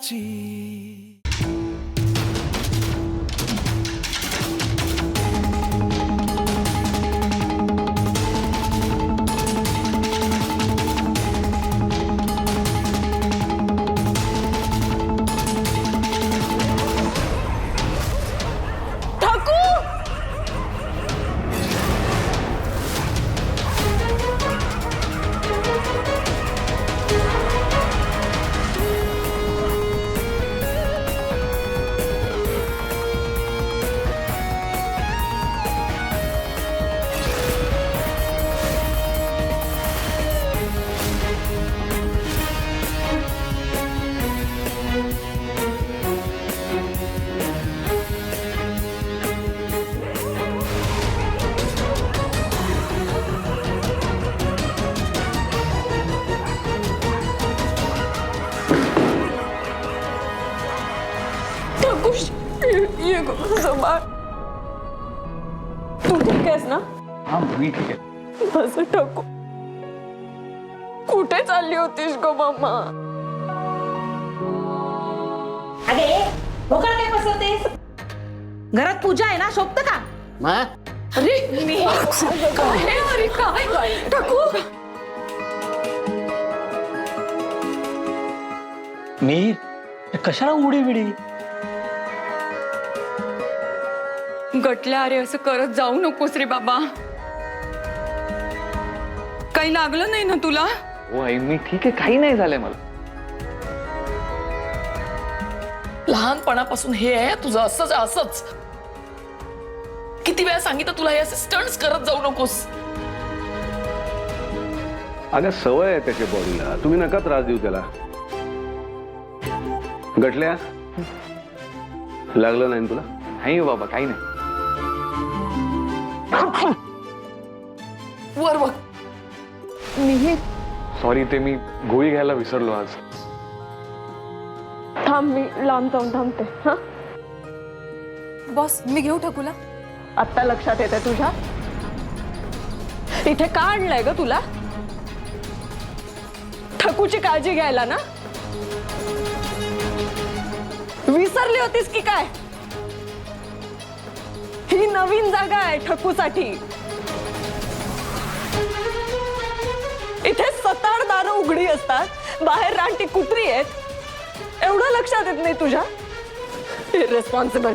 कामाची. ये संभाळ. तू ठीक आहेस ना? हाँ मी ठीक आहे. बस टाकू. कुठे चालली होतीस ग मामा? अगे भोकळ काय बसवतेस? घरात पूजा आहे ना, शोभत का? अरे मी काय अरे काय टाकू. मी कशाला उडी बिडी. गटल्या अरे असं करत जाऊ नकोस रे बाबा. काही लागलं नाही ना तुला? हो आई मी ठीक आहे, काही नाही झालंय मला. लहानपणापासून हे आहे तुझं, असंच असंच. किती वेळा सांगितलं तुला हे असे स्टंट्स करत जाऊ नकोस. अगं सवय आहे त्याच्या बॉडीला, तुम्ही नका त्रास देऊ त्याला. गटल्या लागलं नाही ना तुला? नाही हो बाबा, काही नाही. वर बघ. सॉरी, ते मी गोळी घ्यायला विसरलो आज. थांब मी लांब जाऊन थांबते. हा बॉस मी घेऊ ठकूला. आत्ता लक्षात येते तुझ्या? इथे का आणलंय ग तुला? ठकूची काळजी घ्यायला ना? विसरली होतीस की काय? ही नवीन जागा आहे ठकूसाठी. इथे 7 दारं उघडी असतात, बाहेर रानटी कुत्री आहेत. एवढं लक्षात येत नाही तुझ्या? Irresponsible.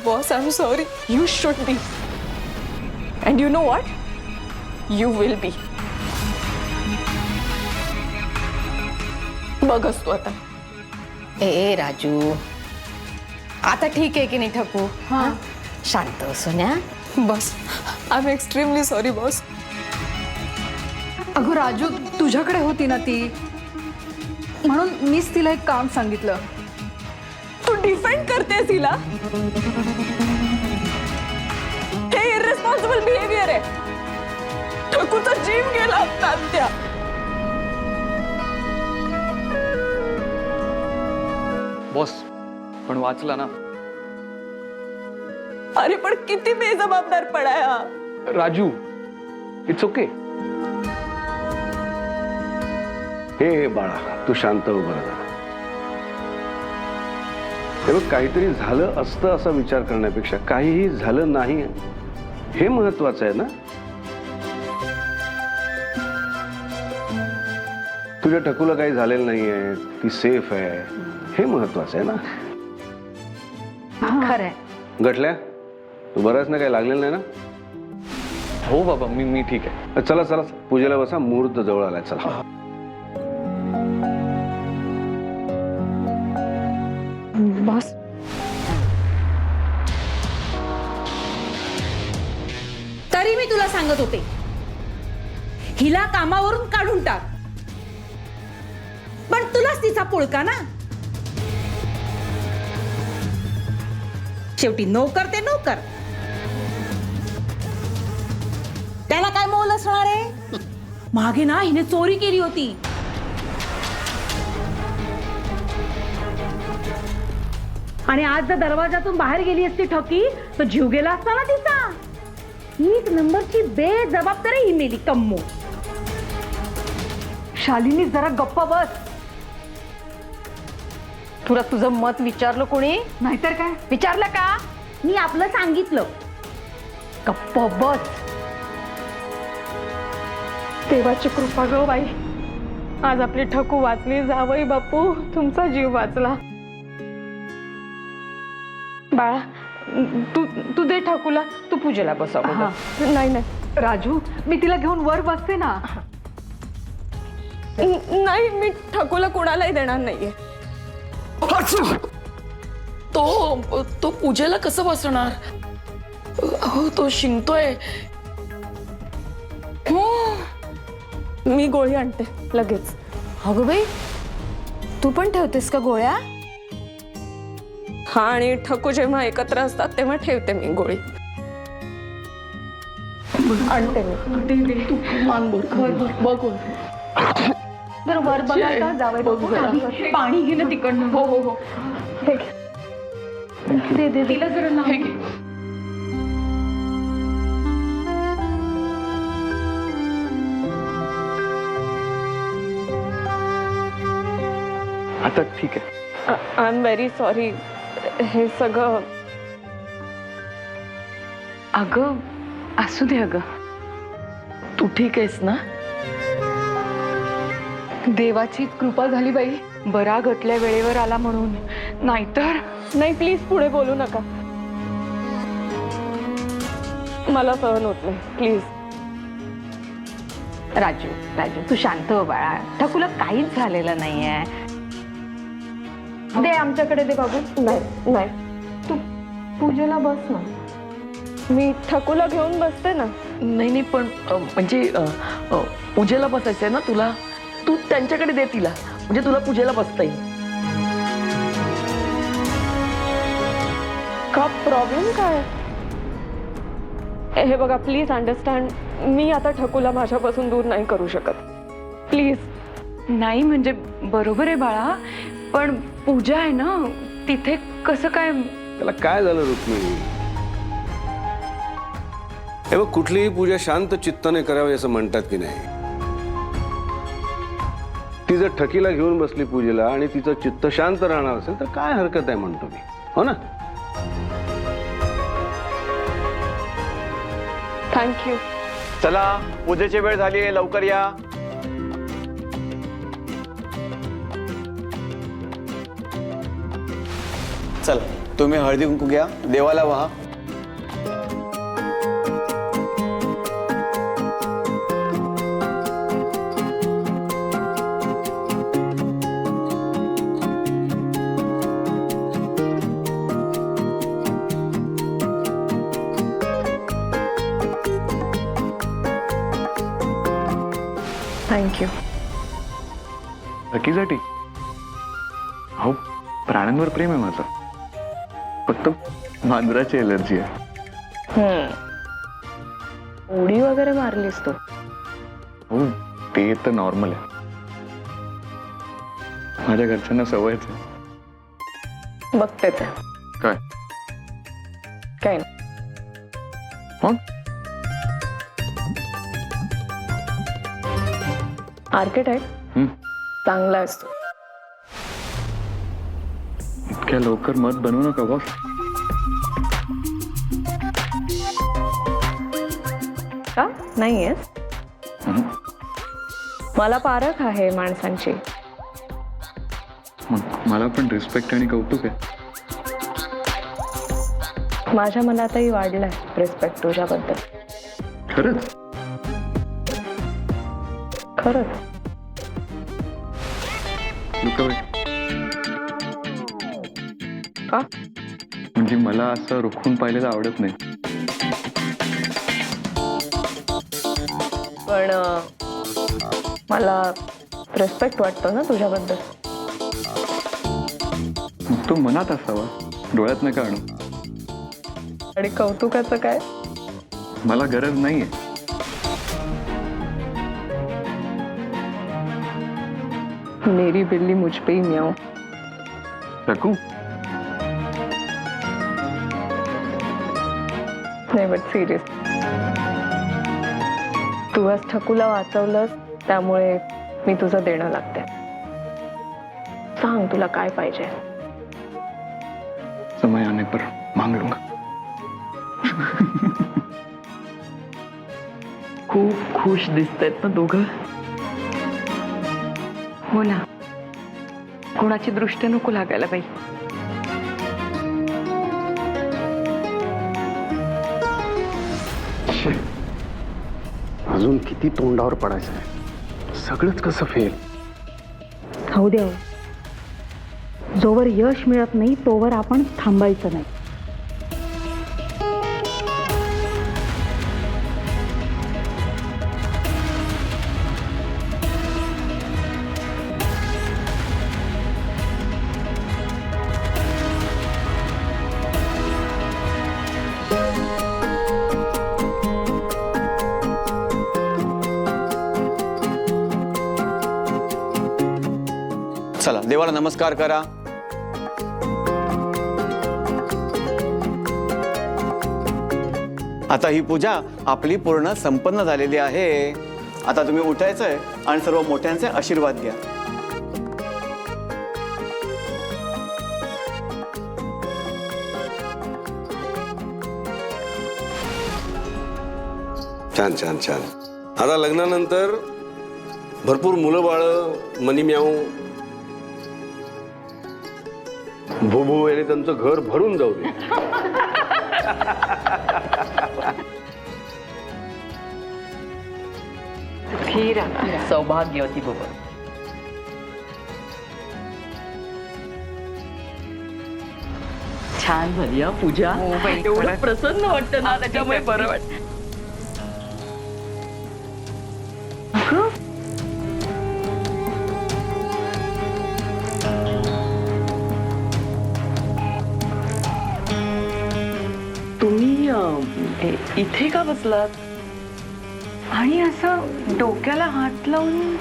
Boss I am sorry. You should be. And you know what? You will be. बघस तू आता. ए राजू, आता ठीक आहे की नाही ठकू? हा शांत सोन्या. Boss I am extremely sorry boss. अगं राजू, तुझ्याकडे होती ना ती, म्हणून मीच तिला एक काम सांगितलं. तू डिफेंड करतेस हिला? हे इररेस्पॉन्सिबल बिहेवियर आहे. ठकूचा जीव गेला आता त्या. बॉस पण वाचला ना. अरे पण किती बेजबाबदार पडाय हा. Raju, it's okay. हे बाळा, तू शांत हो बरं जरा. हे बघ, काहीतरी झालं असतं असा विचार करण्यापेक्षा काहीही झालं नाही हे महत्वाचं आहे ना. तुझ्या ठकूला काही झालेलं नाहीये, ती सेफ आहे, हे महत्वाचं आहे ना. खरंय. गटल्या, तू बराच ना काही लागलेलं नाही ना? हो बाबा, मी ठीक आहे. चला चला पूजेला बसा, मुहूर्त जवळ आलाय. चला. बॉस तरी मी तुला सांगत होते, हिला कामावरून काढून टाक. पण तुलाच तिचा पुळका ना. शेवटी नोकर ते नोकर. त्याला काय मोल असणार आहे? मागे ना हिने चोरी केली होती. आणि आज जर दरवाजातून बाहेर गेली असती ठकी तर जीव गेला असता ना तिचा. 1 नंबरची बेजबाबदारी ही मेली कम्मो. शालिनी जरा गप्प बस. तुला तुझं मत विचारलं कोणी? नाहीतर काय. विचारलं का? मी आपलं सांगितलं. गप्प बस. देवाची कृपा ग बाई, आज आपली ठकू वाचली. जावई बापू, तुमचा जीव वाचला. बाळा, तू दे ठकूला. तू पूजेला बस अगोदर. नाही नाही राजू, मी तिला घेऊन वर बसते ना. नाही, मी ठकूला कोणालाही देणार नाहीये. तो पूजेला कसं बसणार? हो, तो शिंकतोय. मी गोळी आणते लगेच. अगं बाई, तू पण ठेवतेस का गोळ्या? हा, आणि ठकू जेव्हा एकत्र असतात तेव्हा ठेवते मी गोळी. आणते मी. बघून जर वर बघाल का? जावई बापू, पाणी घे ना तिकडनं. हो हो हो. दे तिला जरा लाव. आता ठीक आहे. I am very sorry. हे सगळं अगं असू दे. अगं तू ठीक आहेस ना? देवाची कृपा झाली बाई, बरा घटल्या वेळेवर आला म्हणून. नाहीतर नाही, प्लीज पुढे बोलू नका. मला सहन होत नाही. प्लीज. राजू, तू शांत हो बाळा. ठकूला काहीच झालेलं नाहीये. दे आमच्याकडे दे बाबू. नाही नाही, तू पूजेला बस ना. मी ठकूला घेऊन बसते ना. नाही पण म्हणजे पूजेला बसायचंय ना तुला. तू त्यांच्याकडे दे तिला, म्हणजे तुला पूजेला बसता येईल. का प्रॉब्लेम काय? हे बघा, प्लीज अंडरस्टँड. मी आता ठकूला माझ्यापासून दूर नाही करू शकत. प्लीज. नाही म्हणजे बरोबर आहे बाळा, पण पूजा आहे ना तिथे. कसं काय? त्याला काय झालं रुक्मिणी? हे बघ, कुठलीही पूजा शांत चित्ताने करावी असं म्हणतात की नाही. ती जर ठकीला घेऊन बसली पूजेला आणि तिचं चित्त शांत राहणार असेल तर काय हरकत आहे म्हणतो मी. हो ना? थँक्यू. चला, पूजेची वेळ झाली आहे, लवकर या. चल, तुम्ही हळदी कुंकू घ्या, देवाला वाहा. थँक्यू. ठकीसाठी? हो, प्राण्यांवर प्रेम आहे माझं. फक्त मांजराची एलर्जी आहे. उडी वगैरे मारलीस तू? हो, ते तर नॉर्मल आहे. माझ्या घरच्यांना सवयच आहे. बघते ते. काय? काय नाही. मग आर्किटेक्ट चांगला असतो. इतक्या लवकर मत बनवू नका बॉस. का नाहीयेस? मला पारख आहे माणसांची. मग मला पण रिस्पेक्ट आणि कौतुक आहे. माझ्या मनातही वाढलाय रिस्पेक्ट तुझ्याबद्दल. खरंच? खरंच. लुकाबाई, का? म्हणजे मला असं रुखून पाहिलेलं आवडत नाही. पण मला रिस्पेक्ट वाटतो ना तुझ्याबद्दल. मग तो मनात असावा, डोळ्यात नका आणू. आणि कौतुकाचं काय? मला गरज नाहीये. मेरी बिल्ली मुझ पे ही म्याऊ. रकू, नाही बट सिरियस, तू आज ठकूला वाचवलंस त्यामुळे मी तुझं देणं लागते. सांग तुला काय पाहिजे. समय आने पर मांग लूंगा. खूप खुश दिसतायत ना दोघं. हो ना, कोणाची दृष्ट नको लागायला बाई. अजून किती तोंडावर पडायचं आहे, सगळंच कसं फेल. खाऊ द्या हो. जोवर यश मिळत नाही तोवर आपण थांबायचं नाही. चला देवाला नमस्कार करा. आता ही पूजा आपली पूर्ण संपन्न झालेली आहे. आता तुम्ही उठायचंय आणि सर्व मोठ्यांचे आशीर्वाद घ्या. छान छान छान. आता लग्नानंतर भरपूर मुलं बाळ मनी म्याऊ भोभो याने त्यांचं घर भरून जाऊ दे. सौभाग्यवती बाबा. छान झाली हा पूजा. एवढं प्रसन्न वाटतं ना, त्याच्यामुळे बरं वाटतं. तुम्ही इथे का बसलात आणि असं डोक्याला हात लावून?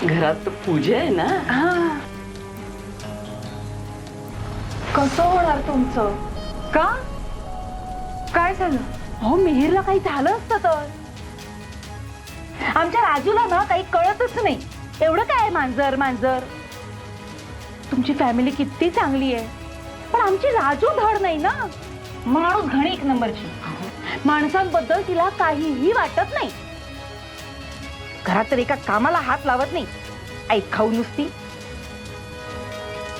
घरात पूजा आहे ना. कसं होणार तुमचं? का? काय झालं? अहो मिहिरला काही झालं असतं तर. आमच्या राजूला ना काही कळतच नाही. एवढं काय मांजर मांजर. तुमची फॅमिली किती चांगली आहे, पण आमची राजू धड नाही ना. माणूस घणी एक नंबरची. माणसांबद्दल तिला काहीही वाटत नाही. घरात तर एका कामाला हात लावत नाही. ऐक खाऊ नुसती.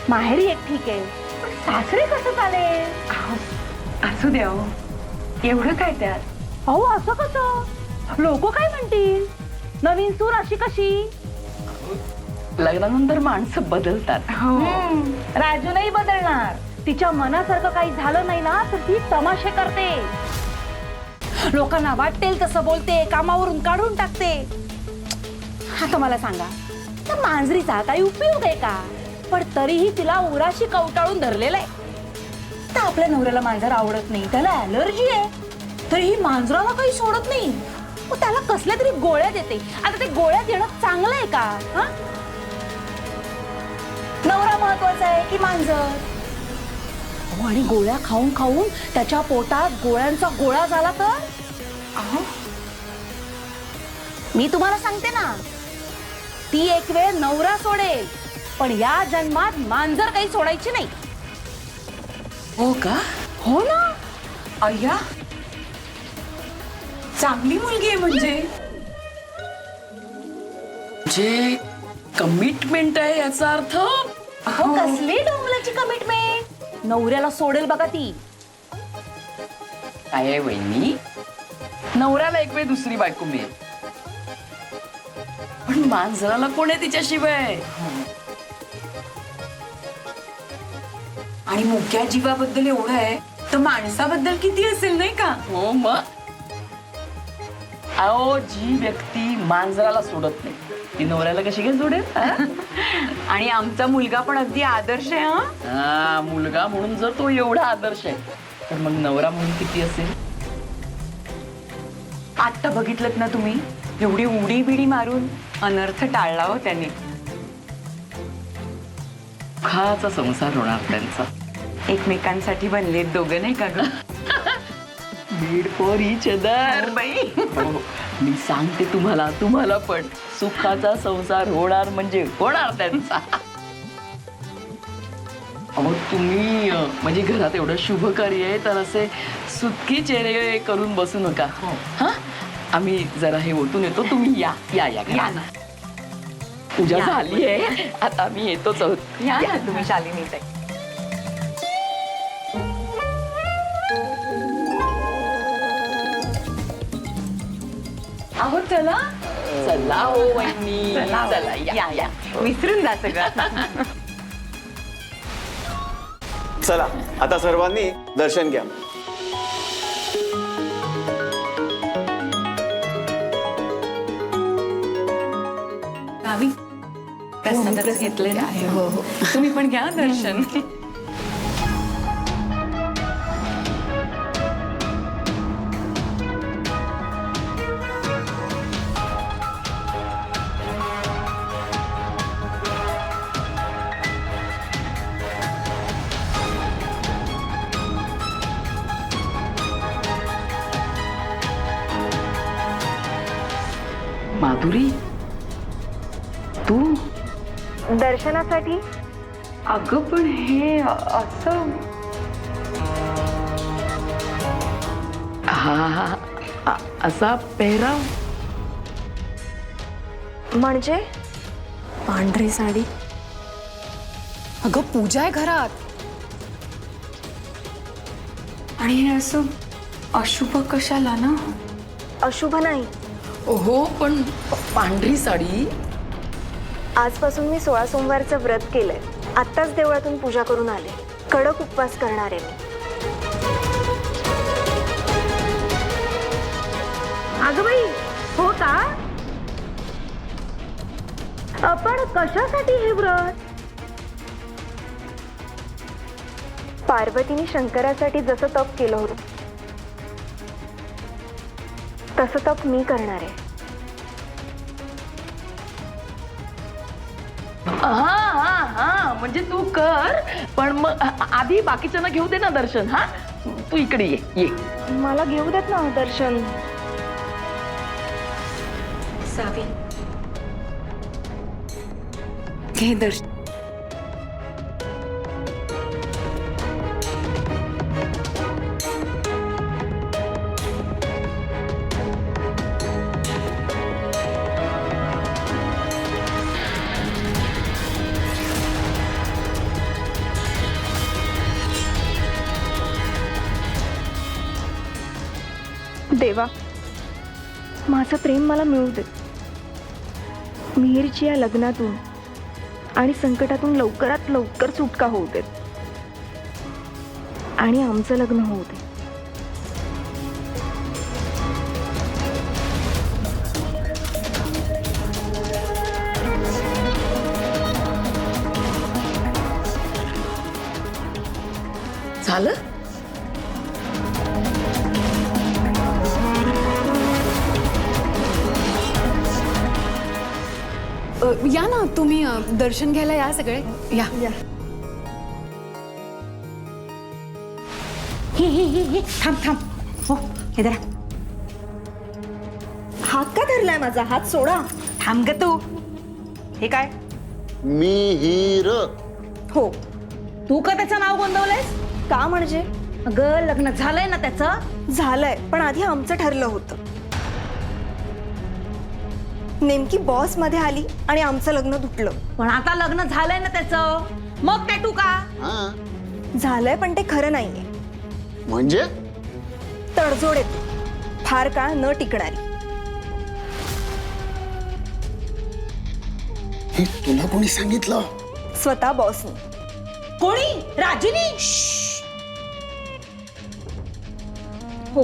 माहेरी एक ठीक आहे, पण सासरे कसं चालेल? असू द्या हो. एवढं काय त्यात? अहो असं कसं? लोक काय म्हणतील? नवीन सून अशी कशी? लग्नानंतर माणसं बदलतात. राजू नाही बदलणार. तिच्या मनासारखं काही झालं नाही ना तर ती तमाशे करते. लोकांना वाटेल तसं बोलते, कामावरून काढून टाकते. आता मला सांगा, त्या मांजरीचा काही उपयोग आहे का? पण तरीही तिला उराशी कवटाळून धरलेलं आहे. तर आपल्या नवऱ्याला मांजर आवडत नाही, त्याला ॲलर्जी आहे, तरीही मांजराला काही सोडत नाही. मग त्याला कसल्या तरी गोळ्या देते. आता ते गोळ्या देणं चांगलं आहे का? हा? नवरा महत्वाचा आहे की मांजर? आणि गोळ्या खाऊन खाऊन त्याच्या पोटात गोळ्यांचा गोळा झाला तर? मी तुम्हाला सांगते ना, ती एक वेळ नवरा सोडेल, पण या जन्मात मांजर काही सोडायची नाही. हो का? हो ना. अय्या, चांगली मुलगी आहे म्हणजे. जे कमिटमेंट आहे याचा अर्थ. अहो कसली डोंगलाची कमिटमेंट. नवऱ्याला सोडेल बघा ती. काय आहे वहिनी, नवऱ्याला एक वेळ दुसरी बायको मिळेल, पण मांजराला कोण आहे तिच्याशिवाय? आणि मुक्या जीवाबद्दल एवढं आहे तर माणसाबद्दल किती असेल नाही का? हो मग. अहो जी व्यक्ती मांजराला सोडत नाही ती नवऱ्याला कशी काय सोडेल? आणि आमचा मुलगा पण अगदी आदर्श आहे. हा, मुलगा म्हणून जर तो एवढा आदर्श आहे तर मग नवरा म्हणून किती असेल? आता बघितलं ना तुम्ही, एवढी उडी बिडी मारून अनर्थ टाळला हो त्याने. खाचा संसार होणार त्यांचा. एकमेकांसाठी बनलेत दोघं नाही का ग? Need for each other. मी सांगते तुम्हाला पण सुखाचा संसार होणार म्हणजे होणार त्यांचा. अहो तुम्ही म्हणजे घरात एवढं शुभ कार्य आहे तर असे सुटकी चेहरे करून बसू नका हा आम्ही जरा हे ओटून येतो तुम्ही या या या या ना पूजा झाली आहे आता आम्ही येतोच आहोत या ना तुम्ही शालिनी ताई. अहो चला चला हो वहिनी चला चला या या विसरून जा सगळं. चला आता सर्वांनी दर्शन घ्या. गावी प्रसादच घेतलेला आहे. हो हो तुम्ही पण घ्या दर्शन. माधुरी तू दर्शनासाठी अगं पण हे असं हा असा पेहराव म्हणजे पांढरी साडी अगं पूजा आहे घरात. आणि हे असं अशुभ कशाला ना. अशुभ नाही. हो पण पांढरी साडी आजपासून मी 16 सोमवारचं व्रत केलंय. आत्ताच देवळातून पूजा करून आले. कडक उपवास करणार आहे मी. अगं बाई हो का आपण कशासाठी हे व्रत? पार्वतीने शंकरासाठी जसं तप केलं होतं तसं तप मी करणार आहे. हा म्हणजे तू कर पण मग आधी बाकीच्यांना घेऊ दे ना दर्शन. हा तू इकडे ये मला घेऊ देत ना दर्शन. सावी घे दर्शन. देवा माझं प्रेम मला मिळू दे. मिहिरची या लग्नातून आणि संकटातून लवकरात लवकर सुटका होऊ देत आणि आमचं लग्न होऊ दे. झालं. या ना तुम्ही दर्शन घ्यायला या सगळे या. हे थांब थांब. हो हे जरा हात का धरलाय माझा? हात सोडा. थांब ग तू. हे काय? मिहिर. हो तू का त्याचं नाव गोंधवलंयस? का म्हणजे? अगं लग्न झालंय ना त्याचं. झालंय पण आधी आमचं ठरलं होतं. नेमकी बॉस मध्ये आली आणि आमचं लग्न तुटलं. पण आता लग्न झालंय ना त्याचं मग ते तू का? हा झालंय पण ते खरं नाहीये. म्हणजे तडजोड येते फार काळ न टिकणारी. हे तुला कोणी सांगितलं? स्वतः बॉसनी. कोणी? राजीनी? हो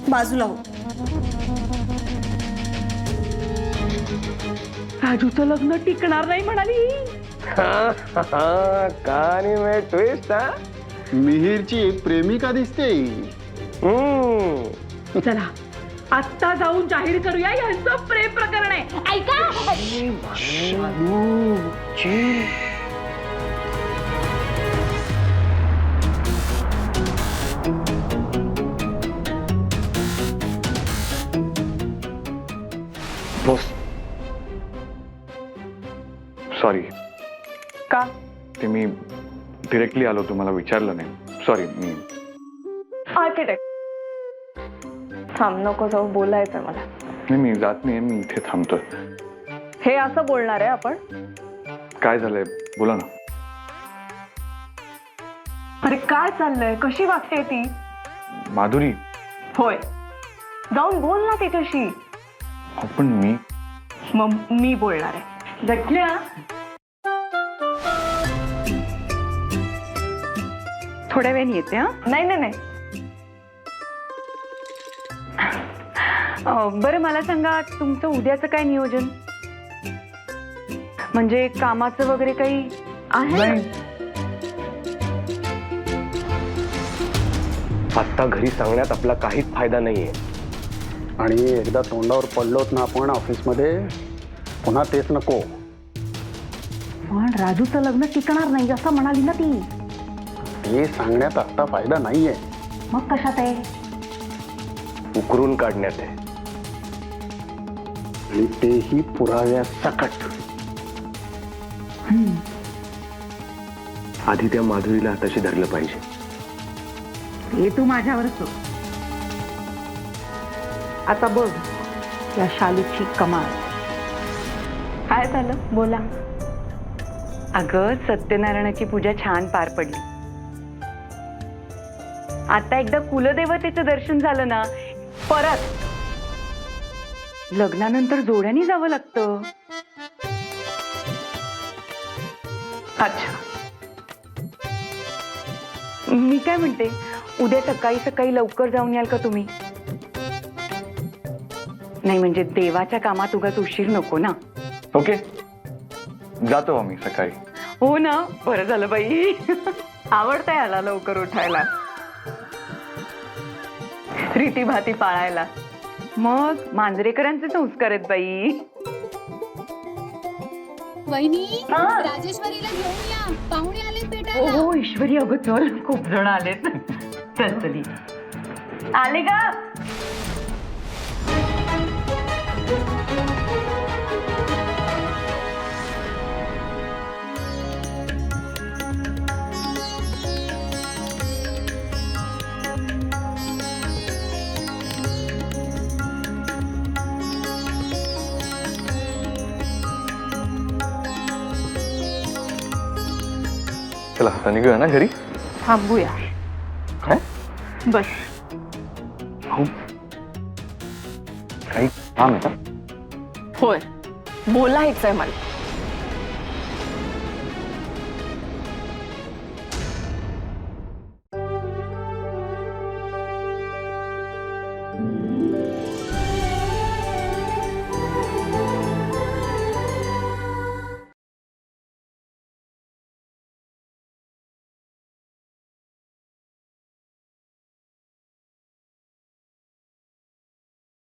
बाजूला हो. राजूचं लग्न टिकणार नाही म्हणाली. कहाणी में ट्विस्ट हा. मिहिरची प्रेमिका दिसते. चला आत्ता जाऊन जाहीर करूया यांचं प्रेम प्रकरण आहे. ऐका बॉस सॉरी का? ते मी डिरेक्टली आलो, तुम्हाला विचारलं नाही. सॉरी. मी आर्किटेक्ट थांब, नको जाऊ, बोलायचंय मला. नाही, मी जात नाही, मी इथे थांबतोय. हे असं बोलणार आहे आपण? काय झालंय बोला ना. अरे काय चाललंय, कशी वागते ती? माधुरी. होय, जाऊन बोल ना तिच्याशी. पण मग मी बोलणार आहे. जटल्या थोड्या वेळाने येते. हा नाही नाही नाही, बरं मला सांगा, तुमचं उद्याचं काय नियोजन? म्हणजे कामाचं वगैरे काही आहे? आत्ता घरी सांगण्यात आपला काहीच फायदा नाहीये. आणि एकदा तोंडावर पडलोत ना आपण ऑफिसमध्ये, पुन्हा तेच नको. पण राजूचं लग्न टिकणार नाही असं म्हणाली ना ती. हे सांगण्यात आत्ता फायदा नाहीये. मग कशात आहे? उकरून काढण्यात आहे. आणि तेही पुराव्यासकट. आधी त्या माधुरीला हाताशी धरलं पाहिजे. हे तू माझ्यावर सोड. आता बघ या शालूची कमाल. काय झालं, बोला. अगं सत्यनारायणाची पूजा छान पार पडली. आता एकदा कुलदेवतेचं दर्शन झालं ना, परत लग्नानंतर जोड्याने जावं लागतं. अच्छा, मी काय म्हणते, उद्या सकाळी सकाळी लवकर जाऊन याल का तुम्ही? नाही म्हणजे देवाच्या कामात उगाच उशीर नको ना. ओके, जातो आम्ही सकाळी. हो ना, बरं झालं बाई. आवडतंय याला लवकर उठायला, रीती भाती पाळायला. मग मांजरेकरांचे संस्कार आहेत बाई. वहिनी, राजेश्वरीला घेऊन या, पाहुणे आलेत भेटायला. हो ईश्वरी, अगं चल, खूप जण आलेत. चल चली. आले का? चला आता निघूया ना घरी. थांबूया. काय? बस. हो, काही काम आहे का? होय, बोलायचंय मला.